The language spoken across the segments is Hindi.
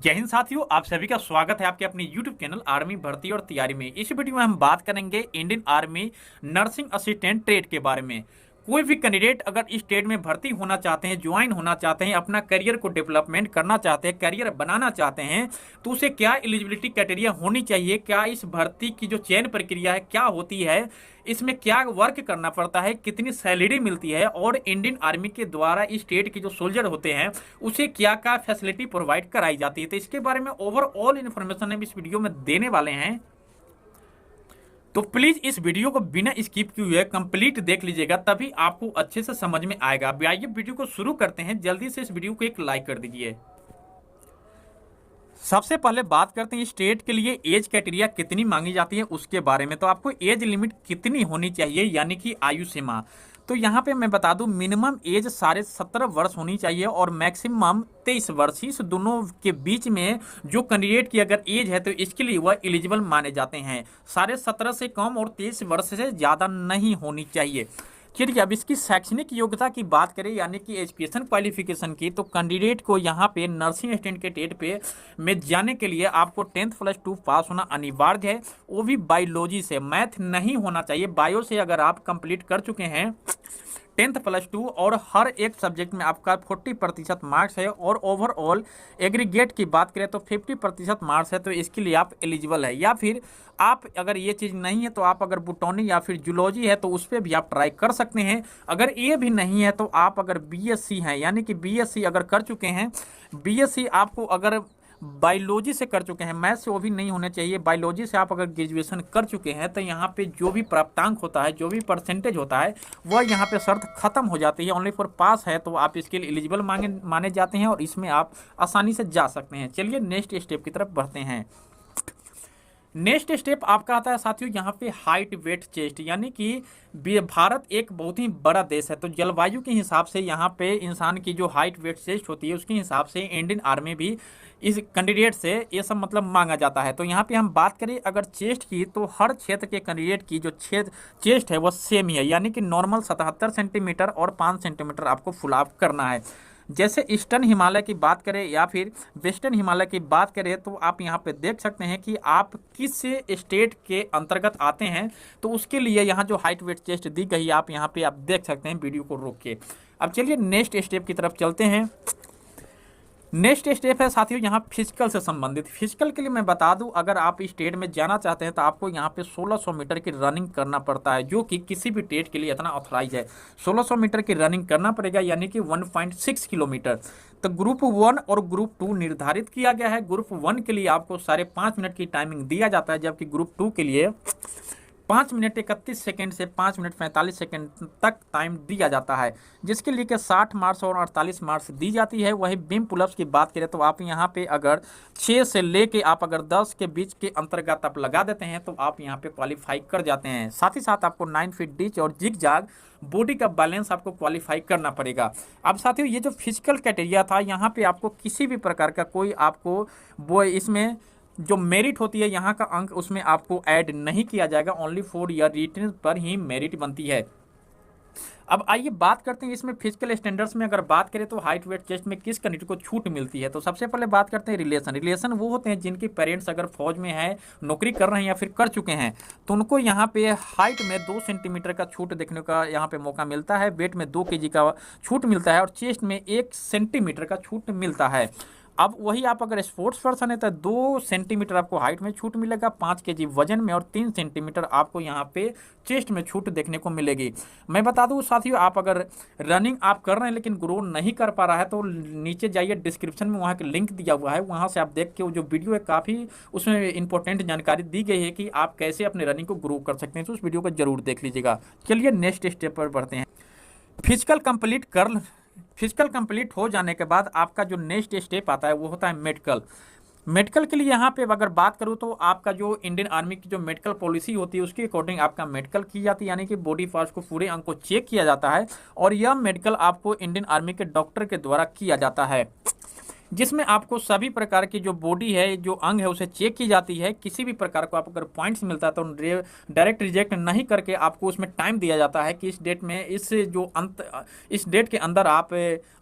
जय हिंद साथियों, आप सभी का स्वागत है आपके अपने YouTube चैनल आर्मी भर्ती और तैयारी में। इस वीडियो में हम बात करेंगे Indian army nursing assistant trade के बारे में। कोई भी कैंडिडेट अगर इस ट्रेड में भर्ती होना चाहते हैं, ज्वाइन होना चाहते हैं, अपना करियर को डेवलपमेंट करना चाहते हैं, करियर बनाना चाहते हैं, तो उसे क्या एलिजिबिलिटी क्राइटेरिया होनी चाहिए, क्या इस भर्ती की जो चयन प्रक्रिया है क्या होती है, इसमें क्या वर्क करना पड़ता है, कितनी सैलरी मिलती है और इंडियन आर्मी के द्वारा इस स्टेट के जो सोल्जर होते हैं उसे क्या क्या फैसिलिटी प्रोवाइड कराई जाती है, तो इसके बारे में ओवरऑल इन्फॉर्मेशन हम इस वीडियो में देने वाले हैं। तो प्लीज इस वीडियो को बिना स्किप किए हुए कंप्लीट देख लीजिएगा, तभी आपको अच्छे से समझ में आएगा। आइए वीडियो को शुरू करते हैं। जल्दी से इस वीडियो को एक लाइक कर दीजिए। सबसे पहले बात करते हैं स्टेट के लिए एज क्राइटेरिया कितनी मांगी जाती है उसके बारे में। तो आपको एज लिमिट कितनी होनी चाहिए, यानी कि आयु सीमा। तो यहाँ पे मैं बता दूं, मिनिमम एज 17.5 वर्ष होनी चाहिए और मैक्सिमम 23 वर्ष। इस दोनों के बीच में जो कैंडिडेट की अगर एज है तो इसके लिए वह एलिजिबल माने जाते हैं। 17.5 से कम और 23 वर्ष से ज़्यादा नहीं होनी चाहिए। चलिए अब इसकी शैक्षणिक योग्यता की बात करें, यानी कि एजुकेशन क्वालिफिकेशन की, तो कैंडिडेट को यहाँ पे नर्सिंग असिस्टेंट के टेट पे में जाने के लिए आपको 10th+2 पास होना अनिवार्य है, वो भी बायोलॉजी से। मैथ नहीं होना चाहिए। बायो से अगर आप कंप्लीट कर चुके हैं 10th+2 और हर एक सब्जेक्ट में आपका 40% मार्क्स है और ओवरऑल एग्रीगेट की बात करें तो 50% मार्क्स है, तो इसके लिए आप एलिजिबल है। या फिर आप अगर ये चीज़ नहीं है तो आप अगर बुटोनी या फिर जूलॉजी है तो उस पर भी आप ट्राई कर सकते हैं। अगर ये भी नहीं है तो आप अगर बीएससी हैं, यानी कि बीएससी अगर कर चुके हैं, बीएससी आपको अगर बायोलॉजी से कर चुके हैं, मैथ से वो भी नहीं होने चाहिए, बायोलॉजी से आप अगर ग्रेजुएशन कर चुके हैं, तो यहाँ पे जो भी प्राप्तांक होता है, जो भी परसेंटेज होता है, वह यहाँ पे शर्त खत्म हो जाती है। ओनली फॉर पास है तो आप इसके लिए एलिजिबल माने जाते हैं और इसमें आप आसानी से जा सकते हैं। चलिए नेक्स्ट स्टेप की तरफ बढ़ते हैं। नेक्स्ट स्टेप आपका आता है साथियों यहाँ पे हाइट वेट चेस्ट, यानी कि भारत एक बहुत ही बड़ा देश है, तो जलवायु के हिसाब से यहाँ पे इंसान की जो हाइट वेट चेस्ट होती है उसके हिसाब से इंडियन आर्मी भी इस कैंडिडेट से ये सब मतलब मांगा जाता है। तो यहाँ पे हम बात करें अगर चेस्ट की, तो हर क्षेत्र के कैंडिडेट की जो चेस्ट है वो सेम ही है, यानी कि नॉर्मल 77 सेंटीमीटर और 5 सेंटीमीटर आपको फुल अप करना है। जैसे ईस्टर्न हिमालय की बात करें या फिर वेस्टर्न हिमालय की बात करें, तो आप यहाँ पे देख सकते हैं कि आप किस स्टेट के अंतर्गत आते हैं, तो उसके लिए यहाँ जो हाइट वेट चेस्ट दी गई है आप यहाँ पे आप देख सकते हैं। वीडियो को रोक के अब चलिए नेक्स्ट स्टेप की तरफ चलते हैं। नेक्स्ट स्टेप है साथियों यहाँ फिजिकल से संबंधित। फिजिकल के लिए मैं बता दूं, अगर आप इस ट्रेड में जाना चाहते हैं तो आपको यहाँ पे 1600 मीटर की रनिंग करना पड़ता है, जो कि किसी भी ट्रेड के लिए इतना ऑथराइज है। 1600 मीटर की रनिंग करना पड़ेगा, यानी कि 1.6 किलोमीटर। तो ग्रुप 1 और ग्रुप 2 निर्धारित किया गया है। ग्रुप 1 के लिए आपको 5.5 मिनट की टाइमिंग दिया जाता है, जबकि ग्रुप 2 के लिए 5 मिनट 31 सेकेंड से 5 मिनट 45 सेकेंड तक टाइम दिया जाता है, जिसके लिए कि 60 मार्क्स और 48 मार्क्स दी जाती है। वही बीम पुलअप्स की बात करें तो आप यहाँ पे अगर 6 से लेके आप अगर 10 के बीच के अंतर्गत आप लगा देते हैं तो आप यहाँ पे क्वालिफाई कर जाते हैं। साथ ही साथ आपको 9 फीट डिच और जिग जाग बॉडी का बैलेंस आपको क्वालिफाई करना पड़ेगा। अब साथियों ये जो फिजिकल क्राइटेरिया था, यहाँ पे आपको किसी भी प्रकार का कोई आपको वो इसमें जो मेरिट होती है यहाँ का अंक उसमें आपको ऐड नहीं किया जाएगा। ओनली फॉर ईयर रिटन पर ही मेरिट बनती है। अब आइए बात करते हैं इसमें फिजिकल स्टैंडर्ड्स में अगर बात करें तो हाइट वेट चेस्ट में किस कैंडिडेट को छूट मिलती है। तो सबसे पहले बात करते हैं रिलेशन वो होते हैं जिनके पेरेंट्स अगर फौज में है, नौकरी कर रहे हैं या फिर कर चुके हैं, तो उनको यहाँ पे हाइट में 2 सेंटीमीटर का छूट देखने का यहाँ पे मौका मिलता है, वेट में 2 kg का छूट मिलता है और चेस्ट में 1 सेंटीमीटर का छूट मिलता है। अब वही आप अगर स्पोर्ट्स पर्सन है तो 2 सेंटीमीटर आपको हाइट में छूट मिलेगा, 5 kg वजन में और 3 सेंटीमीटर आपको यहाँ पे चेस्ट में छूट देखने को मिलेगी। मैं बता दूं साथियों, आप अगर रनिंग आप कर रहे हैं लेकिन ग्रो नहीं कर पा रहा है तो नीचे जाइए, डिस्क्रिप्शन में वहाँ के लिंक दिया हुआ है, वहाँ से आप देख के जो वीडियो है काफ़ी उसमें इंपॉर्टेंट जानकारी दी गई है कि आप कैसे अपने रनिंग को ग्रो कर सकते हैं, तो उस वीडियो को जरूर देख लीजिएगा। चलिए नेक्स्ट स्टेप पर बढ़ते हैं। फिजिकल कंप्लीट हो जाने के बाद आपका जो नेक्स्ट स्टेप आता है वो होता है मेडिकल। मेडिकल के लिए यहाँ पे अगर बात करूँ तो आपका जो इंडियन आर्मी की जो मेडिकल पॉलिसी होती है उसके अकॉर्डिंग आपका मेडिकल की जाती है, यानी कि बॉडी पार्ट्स को पूरे अंग को चेक किया जाता है और यह मेडिकल आपको इंडियन आर्मी के डॉक्टर के द्वारा किया जाता है। जिसमें आपको सभी प्रकार की जो बॉडी है, जो अंग है, उसे चेक की जाती है। किसी भी प्रकार को आप अगर पॉइंट्स मिलता है तो डायरेक्ट रिजेक्ट नहीं करके आपको उसमें टाइम दिया जाता है कि इस डेट में, इस डेट के अंदर आप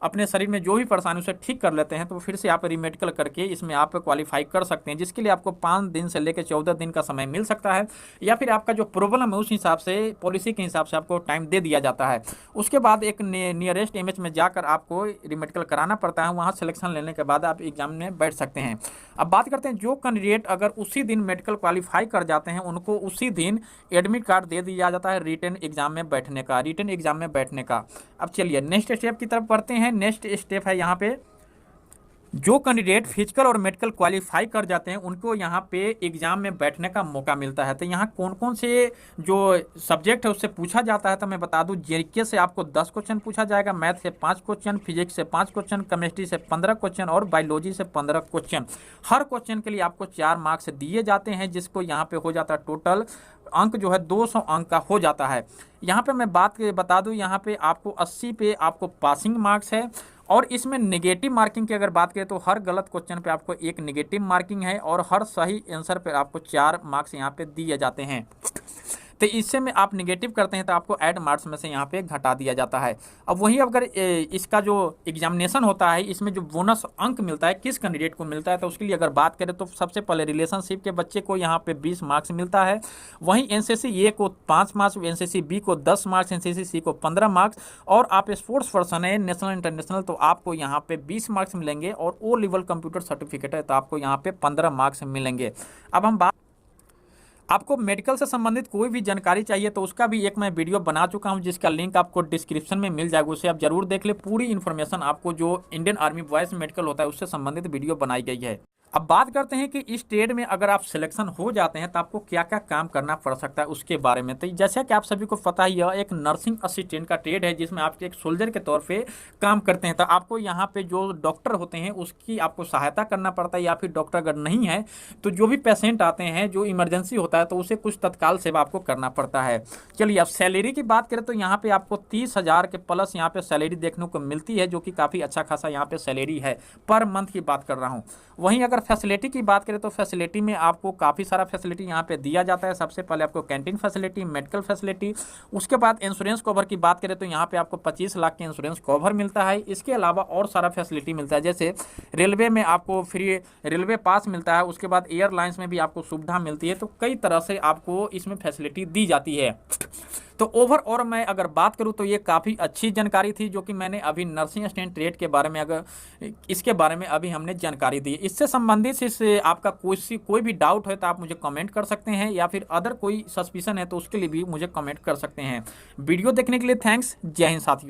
अपने शरीर में जो भी परेशानी उसे ठीक कर लेते हैं तो फिर से आप रीमेडिकल करके इसमें आप क्वालिफाई कर सकते हैं, जिसके लिए आपको 5 दिन से लेकर 14 दिन का समय मिल सकता है, या फिर आपका जो प्रॉब्लम है उस हिसाब से, पॉलिसी के हिसाब से आपको टाइम दे दिया जाता है। उसके बाद एक नियरेस्ट एमएच में जाकर आपको रीमेडिकल कराना पड़ता है। वहाँ सिलेक्शन लेने के बाद आप एग्जाम में बैठ सकते हैं। अब बात करते हैं जो कैंडिडेट अगर उसी दिन मेडिकल क्वालिफाई कर जाते हैं, उनको उसी दिन एडमिट कार्ड दे दिया जाता है रिटन एग्जाम में बैठने का। अब चलिए नेक्स्ट स्टेप की तरफ बढ़ते हैं। नेक्स्ट स्टेप है यहाँ पे, जो कैंडिडेट फिजिकल और मेडिकल क्वालिफाई कर जाते हैं उनको यहाँ पे एग्जाम में बैठने का मौका मिलता है। तो यहाँ कौन कौन से जो सब्जेक्ट है उससे पूछा जाता है, तो मैं बता दूं, जीके से आपको 10 क्वेश्चन पूछा जाएगा, मैथ से 5 क्वेश्चन, फिजिक्स से 5 क्वेश्चन, केमिस्ट्री से 15 क्वेश्चन और बायोलॉजी से 15 क्वेश्चन। हर क्वेश्चन के लिए आपको 4 मार्क्स दिए जाते हैं, जिसको यहाँ पे हो जाता है टोटल अंक जो है 200 अंक का हो जाता है। यहाँ पे मैं बता दूं, यहाँ पे आपको 80 पे आपको पासिंग मार्क्स है, और इसमें नेगेटिव मार्किंग की अगर बात करें तो हर गलत क्वेश्चन पे आपको 1 नेगेटिव मार्किंग है, और हर सही आंसर पे आपको 4 मार्क्स यहाँ पे दिए जाते हैं। तो इससे में आप निगेटिव करते हैं तो आपको ऐड मार्क्स में से यहाँ पे घटा दिया जाता है। अब वहीं अगर इसका जो एग्जामिनेशन होता है, इसमें जो बोनस अंक मिलता है किस कैंडिडेट को मिलता है, तो उसके लिए अगर बात करें तो सबसे पहले रिलेशनशिप के बच्चे को यहाँ पे 20 मार्क्स मिलता है। वहीं एनसीसी ए को 5 मार्क्स, एनसीसी बी को 10 मार्क्स, एनसीसी सी को 15 मार्क्स, और आप स्पोर्ट्स पर्सन है नेशनल इंटरनेशनल तो आपको यहाँ पे 20 मार्क्स मिलेंगे, और ओ लेवल कंप्यूटर सर्टिफिकेट है तो आपको यहाँ पे 15 मार्क्स मिलेंगे। अब हम आपको मेडिकल से संबंधित कोई भी जानकारी चाहिए तो उसका भी एक मैं वीडियो बना चुका हूं, जिसका लिंक आपको डिस्क्रिप्शन में मिल जाएगा, उसे आप जरूर देख ले। पूरी इन्फॉर्मेशन आपको जो इंडियन आर्मी बॉयज मेडिकल होता है उससे संबंधित वीडियो बनाई गई है। अब बात करते हैं कि इस ट्रेड में अगर आप सिलेक्शन हो जाते हैं तो आपको क्या क्या काम करना पड़ सकता है उसके बारे में। तो जैसा कि आप सभी को पता ही, यह एक नर्सिंग असिस्टेंट का ट्रेड है, जिसमें आप एक सोल्जर के तौर पे काम करते हैं। तो आपको यहाँ पे जो डॉक्टर होते हैं उसकी आपको सहायता करना पड़ता है, या फिर डॉक्टर अगर नहीं है तो जो भी पेशेंट आते हैं, जो इमरजेंसी होता है, तो उसे कुछ तत्काल सेवा आपको करना पड़ता है। चलिए अब सैलरी की बात करें तो यहाँ पे आपको 30,000 के प्लस यहाँ पे सैलरी देखने को मिलती है, जो कि काफ़ी अच्छा खासा यहाँ पे सैलरी है, पर मंथ की बात कर रहा हूँ। वहीं अगर फैसिलिटी की बात करें तो फैसिलिटी में आपको काफ़ी सारा फैसिलिटी यहाँ पे दिया जाता है। सबसे पहले आपको कैंटीन फैसिलिटी, मेडिकल फैसिलिटी, उसके बाद इंश्योरेंस कवर की बात करें तो यहाँ पे आपको 25 लाख के इंश्योरेंस कवर मिलता है। इसके अलावा और सारा फैसिलिटी मिलता है, जैसे रेलवे में आपको फ्री रेलवे पास मिलता है, उसके बाद एयरलाइंस में भी आपको सुविधा मिलती है। तो कई तरह से आपको इसमें फैसिलिटी दी जाती है। तो ओवरऑल मैं अगर बात करूं तो ये काफ़ी अच्छी जानकारी थी, जो कि मैंने अभी नर्सिंग असिस्टेंट ट्रेड के बारे में, अगर इसके बारे में अभी हमने जानकारी दी। इससे संबंधित आपका कोई भी डाउट है तो आप मुझे कमेंट कर सकते हैं, या फिर अदर कोई सस्पिशन है तो उसके लिए भी मुझे कमेंट कर सकते हैं। वीडियो देखने के लिए थैंक्स। जय हिंद साथियों।